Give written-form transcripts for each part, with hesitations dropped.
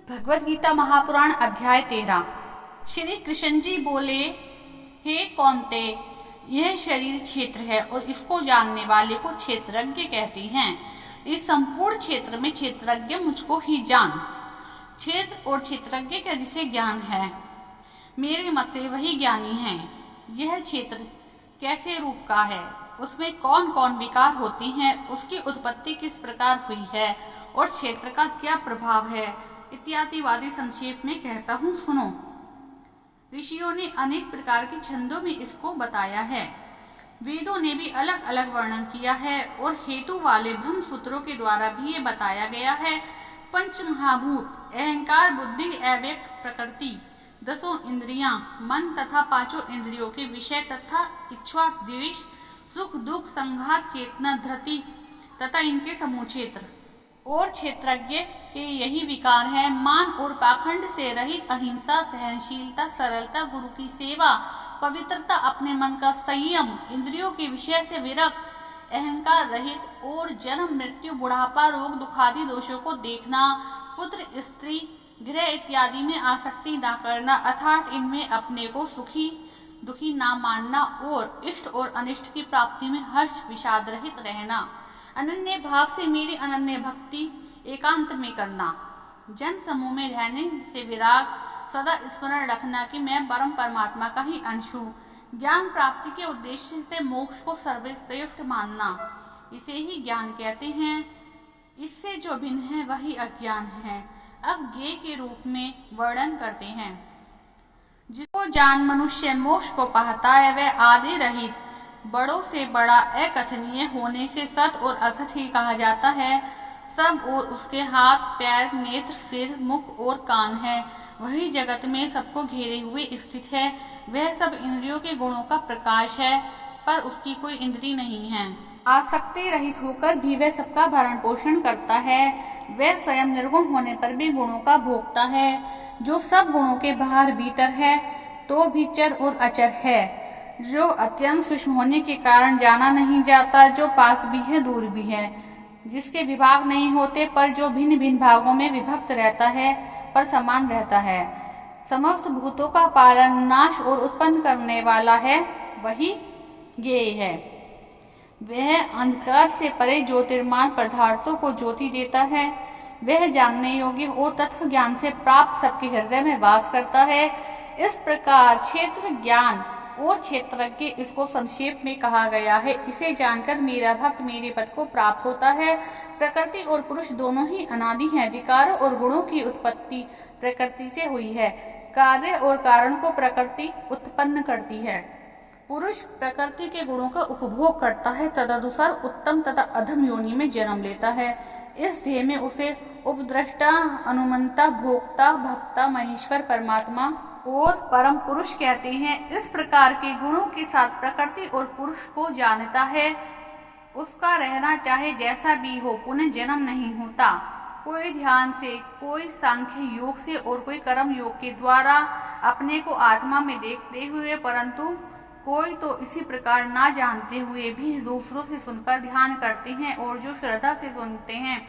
भगवद गीता महापुराण अध्याय 13। श्री कृष्ण जी बोले, हे कौन्ते, यह शरीर क्षेत्र है और इसको जानने वाले को क्षेत्रज्ञ कहते हैं। इस संपूर्ण क्षेत्र में क्षेत्रज्ञ मुझको ही जान। क्षेत्र और क्षेत्रज्ञ का जिसे ज्ञान है, मेरे मत से वही ज्ञानी है। यह क्षेत्र कैसे रूप का है, उसमें कौन कौन विकार होते हैं, उसकी उत्पत्ति किस प्रकार हुई है और क्षेत्र का क्या प्रभाव है इत्यादि वादी संक्षेप में कहता हूँ, सुनो। ऋषियों ने अनेक प्रकार के छंदों में इसको बताया है। वेदों ने भी अलग अलग वर्णन किया है और हेतु वाले ब्रह्म सूत्रों के द्वारा भी ये बताया गया है। पंच महाभूत, अहंकार, बुद्धि, अव्यक्त प्रकृति, 10 इंद्रियां, मन तथा 5 इंद्रियों के विषय तथा इच्छा, द्वेष, सुख दुख, संघात, चेतना, धृति तथा इनके समूह क्षेत्र और क्षेत्रज्ञ के यही विकार है। मान और पाखंड से रहित अहिंसा, सहनशीलता, सरलता, गुरु की सेवा, पवित्रता, अपने मन का संयम, इंद्रियों के विषय से विरक्त, अहंकार रहित और जन्म मृत्यु, बुढ़ापा, रोग, दुखादि दोषों को देखना, पुत्र, स्त्री, गृह इत्यादि में आसक्ति न करना, अर्थात इनमें अपने को सुखी दुखी ना मानना और इष्ट और अनिष्ट की प्राप्ति में हर्ष विषाद रहित रहना, अनन्य भाव से मेरी अनन्य भक्ति एकांत में करना, जन समूह में रहने से विराग, सदा स्मरण रखना कि मैं परम परमात्मा का ही अंश हूँ, ज्ञान प्राप्ति के उद्देश्य से मोक्ष को सर्वश्रेष्ठ मानना, इसे ही ज्ञान कहते हैं। इससे जो भिन्न है वही अज्ञान है। अब ज्ञेय के रूप में वर्णन करते हैं। जिसको जान मनुष्य मोक्ष को पाता है, वह आदि रहित, बड़ों से बड़ा, अकथनीय होने से सत और असत ही कहा जाता है। सब और उसके हाथ, पैर, नेत्र, सिर, मुख और कान है। वही जगत में सबको घेरे हुए स्थित है। वह सब इंद्रियों के गुणों का प्रकाश है, पर उसकी कोई इंद्री नहीं है। आसक्ति रहित होकर भी वह सबका भरण पोषण करता है। वह स्वयं निर्गुण होने पर भी गुणों का भोगता है। जो सब गुणों के बाहर भीतर है तो भी चर और अचर है, जो अत्यंत सूक्ष्म होने के कारण जाना नहीं जाता, जो पास भी है दूर भी है, जिसके विभाग नहीं होते पर जो भिन्न भिन्न भागों में विभक्त रहता है पर समान रहता है, समस्त भूतों का पालन, नाश और उत्पन्न करने वाला है, वही ज्ञेय है। वह अंधकार से परे ज्योतिर्मान पदार्थों को ज्योति देता है। वह जानने योग्य और तत्व ज्ञान से प्राप्त सबके हृदय में वास करता है। इस प्रकार क्षेत्र ज्ञान और क्षेत्रज्ञ इसको संक्षेप में कहा गया है। इसे जानकर मेरा भक्त मेरे पद को प्राप्त होता है। प्रकृति और पुरुष दोनों ही अनादि हैं। विकारों और गुणों की उत्पत्ति प्रकृति से हुई है। कार्य और कारण को प्रकृति उत्पन्न करती है। पुरुष प्रकृति के गुणों का उपभोग करता है, तदनुसार उत्तम तथा अधम योनि में जन्म लेता है। इस ध्येय में उसे उपद्रष्टा, अनुमंता, भोक्ता, भक्ता, महेश्वर, परमात्मा और परम पुरुष कहते हैं। इस प्रकार के गुणों के साथ प्रकृति और पुरुष को जानता है। उसका रहना चाहे जैसा भी हो, पुनः जन्म नहीं होता। कोई ध्यान से, कोई सांख्य योग से और कोई कर्म योग के द्वारा अपने को आत्मा में देखते हुए, परंतु कोई तो इसी प्रकार ना जानते हुए भी दूसरों से सुनकर ध्यान करते हैं, और जो श्रद्धा से सुनते हैं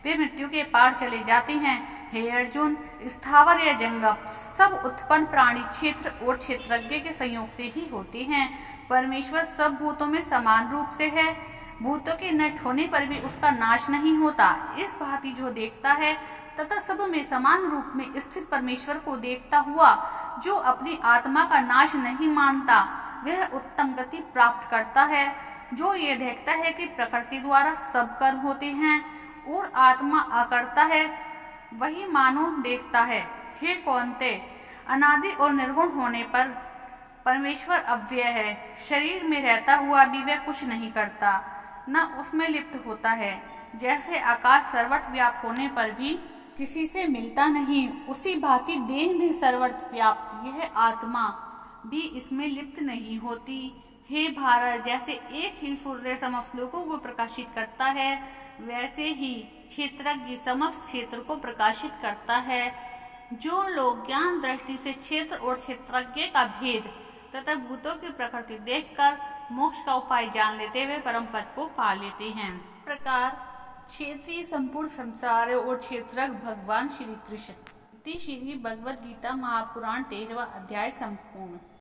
वे मृत्यु के पार चले जाते हैं। हे अर्जुन, स्थावर या जंगम सब उत्पन्न प्राणी क्षेत्र और क्षेत्रज्ञ के संयोग से ही होते हैं। परमेश्वर सब भूतों में समान रूप से है। भूतों के नष्ट होने पर भी उसका नाश नहीं होता। इस भांति जो देखता है तथा सब में समान रूप में स्थित परमेश्वर को देखता हुआ जो अपनी आत्मा का नाश नहीं मानता, वह उत्तम गति प्राप्त करता है। जो ये देखता है कि प्रकृति द्वारा सब कर्म होते हैं और आत्मा अकर्ता है, वही मानो देखता है। हे कौन्ते, अनादि और निर्गुण होने पर परमेश्वर अव्यय है। शरीर में रहता हुआ भी वह कुछ नहीं करता, न उसमें लिप्त होता है। जैसे आकाश सर्वत्र व्याप्त होने पर भी किसी से मिलता नहीं, उसी भांति देह में सर्वत्र व्याप्त यह आत्मा भी इसमें लिप्त नहीं होती। हे भारत, जैसे एक ही सूर्य समस्त लोगों को प्रकाशित करता है, वैसे ही क्षेत्रज्ञ समस्त क्षेत्र को प्रकाशित करता है। जो लोग ज्ञान दृष्टि से क्षेत्र और क्षेत्रज्ञ का भेद तथा भूतों की प्रकृति देखकर मोक्ष का उपाय जान लेते हुए परम पद को पा लेते हैं। प्रकार क्षेत्रीय संपूर्ण संसार और क्षेत्रज्ञ भगवान श्री कृष्ण। इति श्री भगवद गीता महापुराण 13वां अध्याय संपूर्ण।